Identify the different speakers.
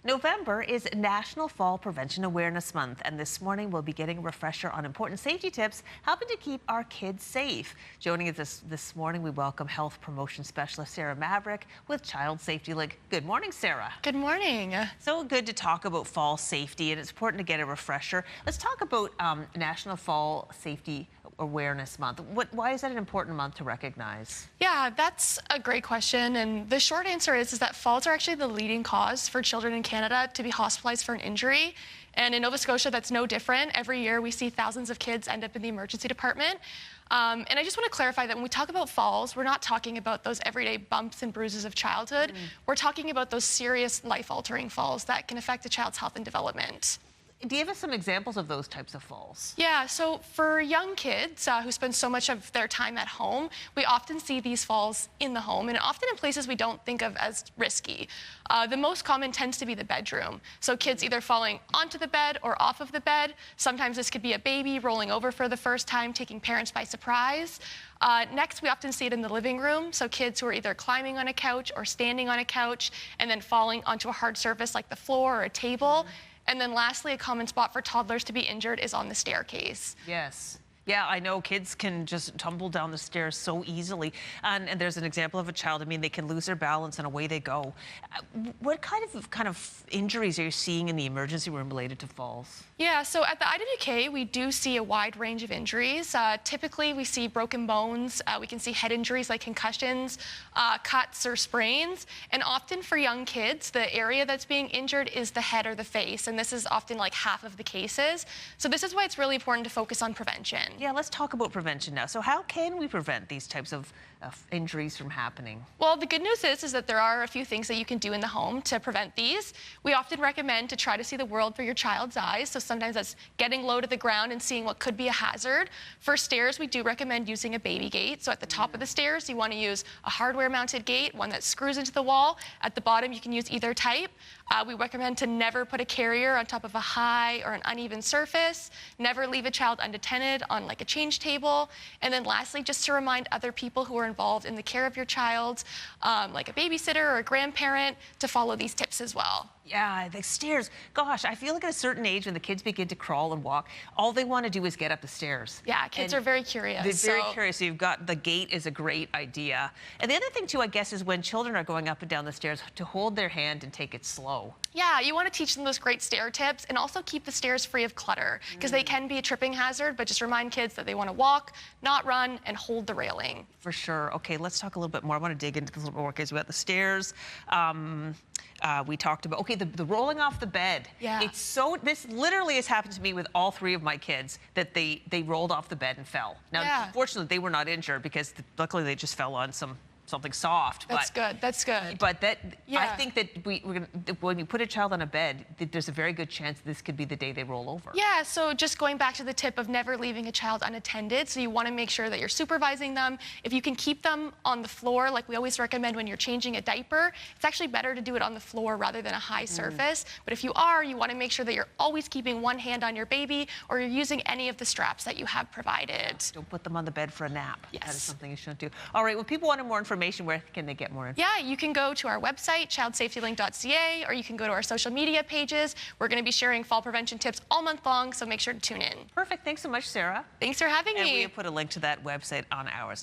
Speaker 1: November is National Fall Prevention Awareness Month, and this morning we'll be getting a refresher on important safety tips helping to keep our kids safe. Joining us this morning, we welcome Health Promotion Specialist Sarah Maverick with Child Safety Link. Good morning, Sarah.
Speaker 2: Good morning.
Speaker 1: So good to talk about fall safety, and it's important to get a refresher. Let's talk about National Fall Safety Awareness Month. Why is that an important month to recognize?
Speaker 2: Yeah, that's a great question. And the short answer is that falls are actually the leading cause for children in Canada to be hospitalized for an injury. And in Nova Scotia, that's no different. Every year, we see thousands of kids end up in the emergency department. And I just want to clarify that when we talk about falls, we're not talking about those everyday bumps and bruises of childhood. We're talking about those serious life-altering falls that can affect a child's health and development.
Speaker 1: Do you have some examples of those types of falls?
Speaker 2: Yeah, so for young kids who spend so much of their time at home, we often see these falls in the home and often in places we don't think of as risky. The most common tends to be the bedroom. So kids either falling onto the bed or off of the bed. Sometimes this could be a baby rolling over for the first time, taking parents by surprise. Next, we often see it in the living room. So kids who are either climbing on a couch or standing on a couch and then falling onto a hard surface like the floor or a table. And then lastly, a common spot for toddlers to be injured is on the staircase.
Speaker 1: Yes. Yeah, I know kids can just tumble down the stairs so easily. And there's an example of a child, I mean, they can lose their balance and away they go. What kind of injuries are you seeing in the emergency room related to falls?
Speaker 2: Yeah, so at the IWK, we do see a wide range of injuries. Typically, we see broken bones. We can see head injuries like concussions, cuts or sprains. And often for young kids, the area that's being injured is the head or the face. And this is often like half of the cases. So this is why it's really important to focus on prevention.
Speaker 1: Yeah, let's talk about prevention now. So how can we prevent these types of injuries from happening?
Speaker 2: Well, the good news is that there are a few things that you can do in the home to prevent these. We often recommend to try to see the world through your child's eyes. So sometimes that's getting low to the ground and seeing what could be a hazard. For stairs, we do recommend using a baby gate. So at the top of the stairs, you want to use a hardware-mounted gate, one that screws into the wall. At the bottom, you can use either type. We recommend to never put a carrier on top of a high or an uneven surface. Never leave a child unattended on like a change table. And then lastly, just to remind other people who are involved in the care of your child, like a babysitter or a grandparent, to follow these tips as well.
Speaker 1: Yeah, the stairs. Gosh, I feel like at a certain age when the kids begin to crawl and walk, all they want to do is get up the stairs.
Speaker 2: Yeah, kids are very curious.
Speaker 1: They're very curious. So you've got the gate is a great idea. And the other thing too, I guess, is when children are going up and down the stairs, to hold their hand and take it slow.
Speaker 2: Yeah, you want to teach them those great stair tips and also keep the stairs free of clutter because they can be a tripping hazard, but just remind kids that they want to walk, not run, and hold the railing.
Speaker 1: For sure. Okay, let's talk a little bit more. I want to dig into this a little bit more because we got the stairs. We talked about, okay, the rolling off the bed.
Speaker 2: Yeah.
Speaker 1: It's so, this literally has happened to me with all three of my kids, that they rolled off the bed and fell. Now, fortunately, they were not injured because luckily they just fell on something soft.
Speaker 2: That's good. That's good.
Speaker 1: But I think that when you put a child on a bed, there's a very good chance this could be the day they roll over.
Speaker 2: Yeah, so just going back to the tip of never leaving a child unattended, so you want to make sure that you're supervising them. If you can keep them on the floor, like we always recommend when you're changing a diaper, it's actually better to do it on the floor rather than a high surface. But if you want to make sure that you're always keeping one hand on your baby or you're using any of the straps that you have provided.
Speaker 1: Don't put them on the bed for a nap.
Speaker 2: Yes.
Speaker 1: That is something you shouldn't do. All right, well, people wanted more information. Where can they get more information?
Speaker 2: Yeah, you can go to our website, childsafetylink.ca, or you can go to our social media pages. We're going to be sharing fall prevention tips all month long, so make sure to tune in.
Speaker 1: Perfect. Thanks so much, Sarah.
Speaker 2: Thanks for having me.
Speaker 1: And we have put a link to that website on ours.